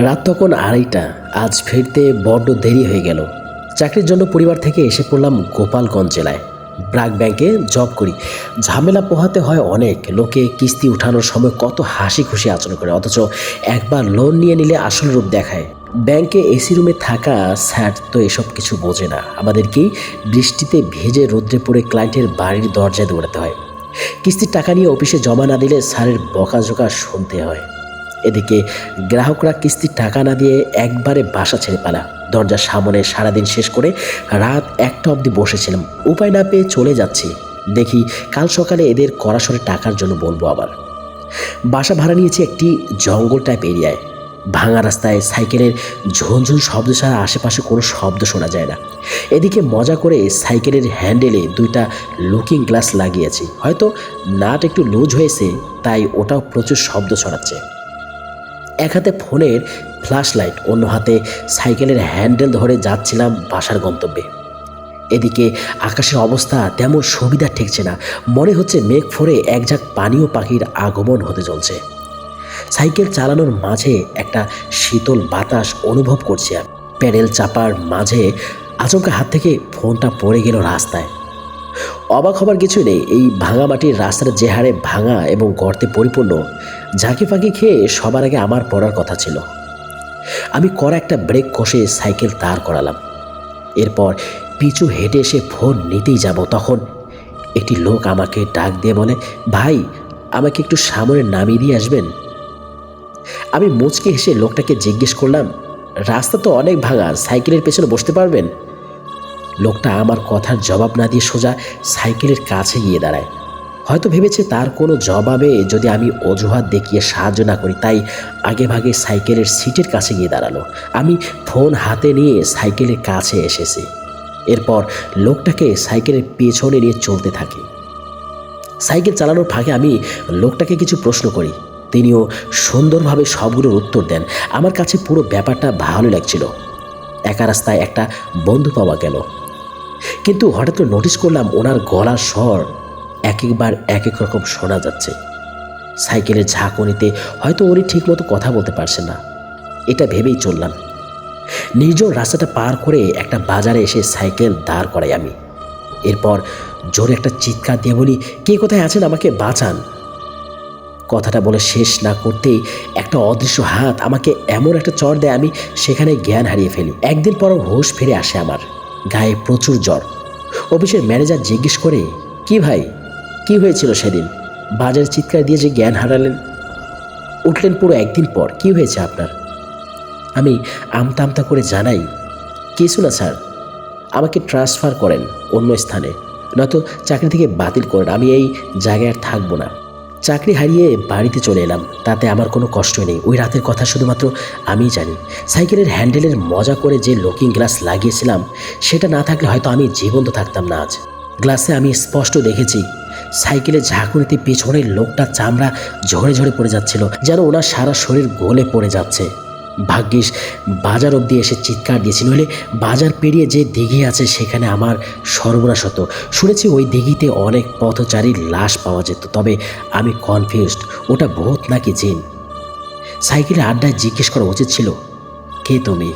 রাত তখন 2:30। আজ ফিরতে বড্ড দেরি হয়ে গেল। চাকরির জন্য পরিবার থেকে এসে পড়লাম গোপালগঞ্জ জেলায়। ব্র্যাক ব্যাংকে জব করি। ঝামেলা পোহাতে হয় অনেক। লোকে কিস্তি উঠানোর সময় কত হাসি খুশি আচরণ করে, অথচ একবার লোন নিয়ে নিলে আসল রূপ দেখায়। ব্যাংকে এসি রুমে থাকা স্যার তো এসব কিছু বোঝে না। আমাদেরকেই বৃষ্টিতে ভেজে রোদ্রে পড়ে ক্লায়েন্টের বাড়ির দরজায় দৌড়াতে হয়। কিস্তির টাকা নিয়ে অফিসে জমা না দিলে স্যারের বকাঝকা শুনতে হয়। এদিকে গ্রাহকরা কিস্তির টাকা না দিয়ে একবারে বাসা ছেড়ে পালা। দরজার সামনে সারাদিন শেষ করে রাত 1টা অবধি বসেছিলাম। উপায় না পেয়ে চলে যাচ্ছি। দেখি কাল সকালে এদের কড়াসরে টাকার জন্য বলবো আবার। বাসা ভাড়া নিয়েছি একটি জঙ্গল টাইপ এরিয়ায়। ভাঙা রাস্তায় সাইকেলের ঝুনঝুন শব্দ ছাড়া আশেপাশে কোনো শব্দ শোনা যায় না। এদিকে মজা করে সাইকেলের হ্যান্ডেলে 2টা লুকিং গ্লাস লাগিয়েছি। হয়তো নাট একটু লুজ হয়েছে, তাই ওটাও প্রচুর শব্দ ছড়াচ্ছে। এক হাতে ফোনের ফ্ল্যাশ লাইট, অন্য হাতে সাইকেলের হ্যান্ডেল ধরে যাচ্ছিলাম বাসার গন্তব্যে। এদিকে আকাশের অবস্থা তেমন সুবিধা ঠেকছে না। মনে হচ্ছে মেঘ ফোরে এক ঝাঁক পানীয় পাখির আগমন হতে চলছে। সাইকেল চালানোর মাঝে একটা শীতল বাতাস অনুভব করছি। প্যাডেল চাপার মাঝে আচমকা হাত থেকে ফোনটা পড়ে গেল রাস্তায়। অবাক হবার কিছু নেই। এই ভাঙা মাটির রাস্তার যে হারে ভাঙা এবং গর্তে পরিপূর্ণ, ঝাঁকি ফাঁকি খেয়ে সবার আগে আমার পড়ার কথা ছিল। আমি কড়া একটা ব্রেক কষে সাইকেল দাঁড় করালাম। এরপর পিছু হেঁটে এসে ফোন নিতেই যাব, তখন একটি লোক আমাকে ডাক দিয়ে বলে, ভাই, আমাকে একটু সামনে নামিয়ে দিয়ে আসবেন? আমি মুচকি হেসে লোকটাকে জিজ্ঞেস করলাম, রাস্তা তো অনেক ভাঙা, সাইকেলের পেছনে বসতে পারবেন? লোকটা আমার কথার জবাব না দিয়ে সোজা সাইকেলের কাছে গিয়ে দাঁড়ায়। হয়তো ভেবেছে তার কোনো জবাবে যদি আমি অজুহাত দেখিয়ে সাহায্য না করি, তাই আগে ভাগে সাইকেলের সিটের কাছে গিয়ে দাঁড়ালো। আমি ফোন হাতে নিয়ে সাইকেলের কাছে এসেছি। এরপর লোকটাকে সাইকেলের পেছনে নিয়ে চলতে থাকি। সাইকেল চালানোর ফাঁকে আমি লোকটাকে কিছু প্রশ্ন করি। তিনিও সুন্দরভাবে সবগুলোর উত্তর দেন। আমার কাছে পুরো ব্যাপারটা ভালো লাগছিল। একা রাস্তায় একটা বন্ধু পাওয়া গেল। কিন্তু হঠাৎ করে নোটিস করলাম ওনার গলার স্বর একবার এক এক রকম শোনা যাচ্ছে। সাইকেলের ঝাঁকুনিতে হয়তো উনি ঠিকমতো কথা বলতে পারছেন না, এটা ভেবেই চললাম। নির্জন রাস্তাটা পার করে একটা বাজারে এসে সাইকেল দাঁড় করাই আমি। এরপর জোরে একটা চিৎকার দিয়ে বলি, কে কোথায় আছেন, আমাকে বাঁচান। কথাটা বলে শেষ না করতেই একটা অদৃশ্য হাত আমাকে এমন একটা চড় দেয়, আমি সেখানে জ্ঞান হারিয়ে ফেলি। একদিন পর হুঁশ ফিরে আসে আমার। গায়ে প্রচুর জ্বর। অফিসের ম্যানেজার জিজ্ঞেস করে, কি ভাই, কি হয়েছিল সেদিন? বাজারে চিৎকার দিয়ে যে জ্ঞান হারালেন, উঠলেন পুরো একদিন পর, কি হয়েছে আপনার? আমি আমতা আমতা করে জানাই, কিছু না স্যার, আমাকে ট্রান্সফার করেন অন্য স্থানে, নয়তো চাকরি থেকে বাতিল করেন। আমি এই জায়গায় আর থাকবো না। চাকরি হারিয়ে বাড়িতে চলে এলাম, তাতে আমার কোনো কষ্টই নেই। ওই রাতের কথা শুধুমাত্র আমিই জানি। সাইকেলের হ্যান্ডেলের মজা করে যে লুকিং গ্লাস লাগিয়েছিলাম, সেটা না থাকলে হয়তো আমি জীবন্ত থাকতাম না আজ। গ্লাসে আমি স্পষ্ট দেখেছি সাইকেলের ঝাঁকুনিতে পিছনের লোকটা চামড়া ঝরে ঝরে পড়ে যাচ্ছিল, যেন ওনার সারা শরীর গলে পড়ে যাচ্ছে। ভাগ্যিস বাজার অবধি এসে চিৎকার দিয়েছি, নইলে বাজার পেরিয়ে যে দিঘি আছে সেখানে আমার সর্বনাশ হতো। শুনেছি ওই দিঘিতে অনেক পথচারীর লাশ পাওয়া যেত, তবে আমি কনফিউজড, ওটা ভূত নাকি জিন। সাইকেলে আড্ডায় জিজ্ঞেস করা উচিত ছিল, কে তুমি?